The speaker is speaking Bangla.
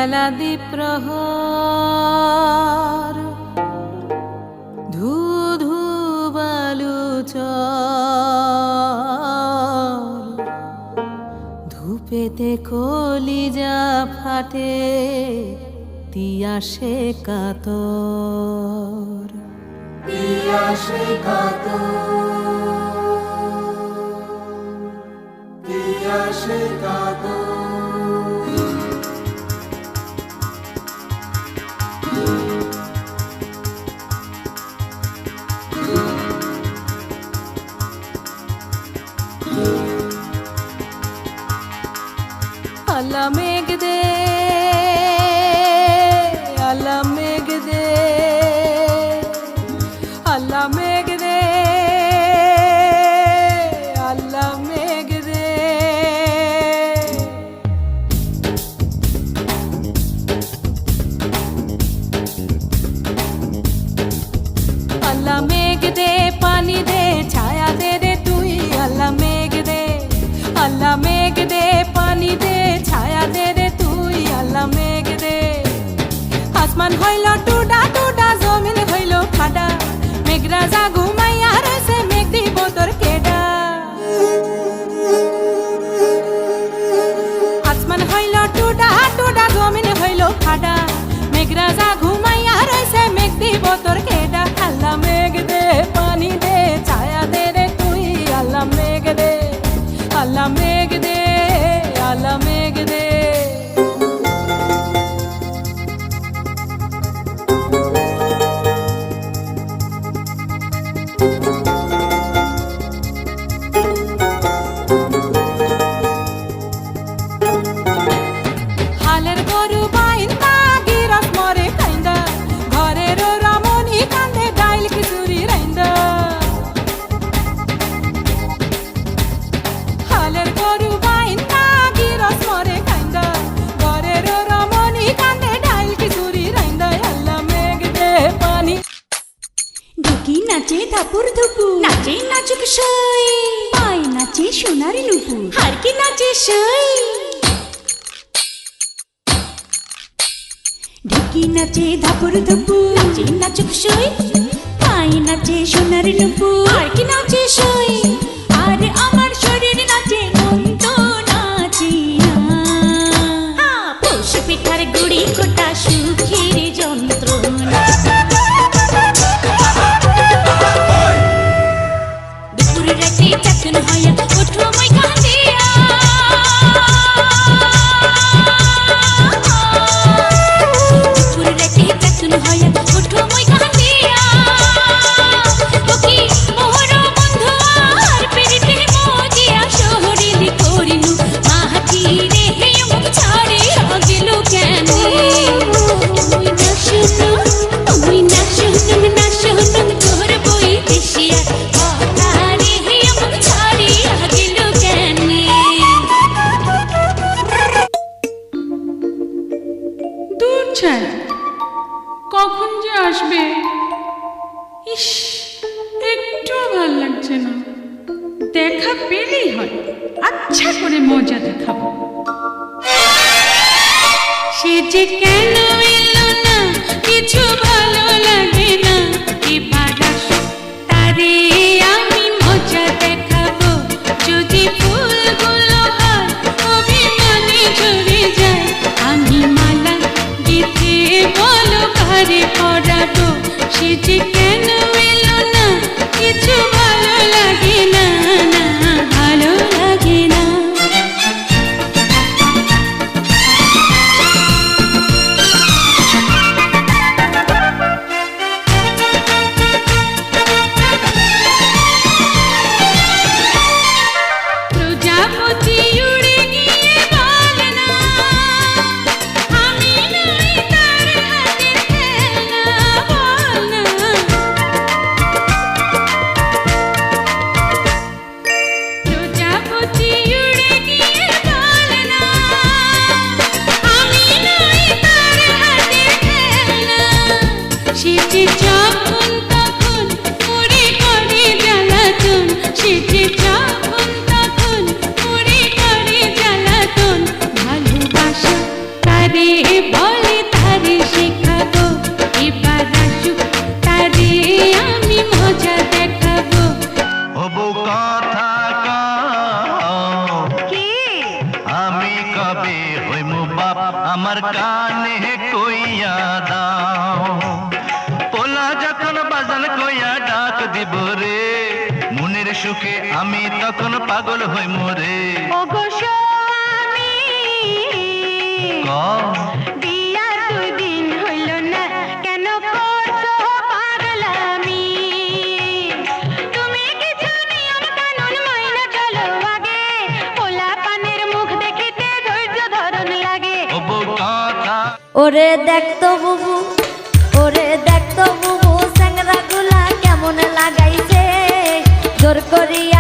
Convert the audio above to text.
বেলা দ্বীপ্রহর ধু ধু বালু চর ধূপেতে কলিজা ফাটে তিয়াসে কাতর তিয়াসে কাতর তিয়াসে কাতর আল্লাহ মেঘ দে আল্লাহ মেঘ দে আল্লাহ মেঘ দে আল্লাহ মেঘ দে আল্লাহ মেঘ দে পানি দে ছায়া দে রে তুই আল্লাহ মেঘ দে আল্লাহ মেঘ দে পানি দে ছায়া দে রে তুই আল্লাহ মেঘ দে আসমান হইল টুডা টুডা জমিন হইল খাডা মেঘরাজা ঘুমাইয়া রয়েছে মেঘ দিব তোর কেডা আসমান হইল টুডা টুডা জমিন হইল খাডা মেঘরাজা ঘুমাইয়া রয়েছে মেঘ দিব তোর কেডা আল্লাহ মেঘ দে পানি দে ছায়া দে রে তুই আল্লাহ মেঘ দে আল্লাহ মেঘ দে আল্লাহ মেঘ দে হালের গরু বাইন্দা গিরস মরে খাইন্দা ঘরের রামনি কান্দে ডাইল খিচুড়ি রাইন্দা হালের গরু বাইন্দা গিরস মরে খাইন্দা ঘরের রামনি কান্দে ডাইল খিচুড়ি রাইন্দা আল্লাহ মেঘ দে পানি ঢুকি নাচে ধাপুর ধুপু নাচে নাচুক সই পায় নাচে সোনার নুপুর হারকি নাচে সই ঢুকি নাচে ধাপুর ধুপু নাচে নাচুক সই পায় নাচে সোনার নুপুর হারকি নাচে সই আর আমার শরীর নাচে মন তো নাচি না পৌষ পিঠার গুড়ি কোটা সুখের যন্ত্রণা দুপুর রাতে চাতন হইয়া ওঠো মই কাঁদিয়া দুপুর রাতে চাতন হইয়া ওঠো মই কাঁদিয়া ওকি মোহর বন্ধু আর পেরিতে মজিয়া শহরিলি করিনু মাহাতি রে হে মুখ ছাড়ে গেল কেন তুই না শুনো তুই না শুনো না শুনো তোর বই দেশিয়া কথারে হে মুখ ছাড়ে গেল কেন দূর ছাড় কখন যে আসবে ইস একটু ভাল লাগছে না দেখা পেলেই হয় আচ্ছা করে মজা দেখাবো সে যে কেন এলো না কিছু ভালো লাগে না এবার আসো তারে আমি মজা দেখাবো যদি ফুলগুলো হয় অভিমানে ঝরে যায় আমি মালা গেঁথে বলো ঘরে পড়াবো সে যে কেন এলো না কিছু ভালো লাগে না না ভালো লাগে না প্রজাপতি উড়ে গিয়ে বলে না আমি নই তার হাতের খেলনা বল না আমার কানে কইয়া দাও পোলা যখন বাজান কইয়া ডাক দিব রে মনের সুখে আমি তখন পাগল হই মোরে ওগো স্বামী ক বিয়ার 2 দিন হইল না কেন করছো পাগলামি তুমি কিছু নিয়ম কানুন মাইনা চলো আগে পোলা পানের মুখ দেখিতে ধৈর্য ধরন লাগে ও বউ কথা ওরে দেখতো বুবু, ওরে দেখতো বুবু, স্যাংরা গুলা কেমন লাগাইছে জোর করিয়া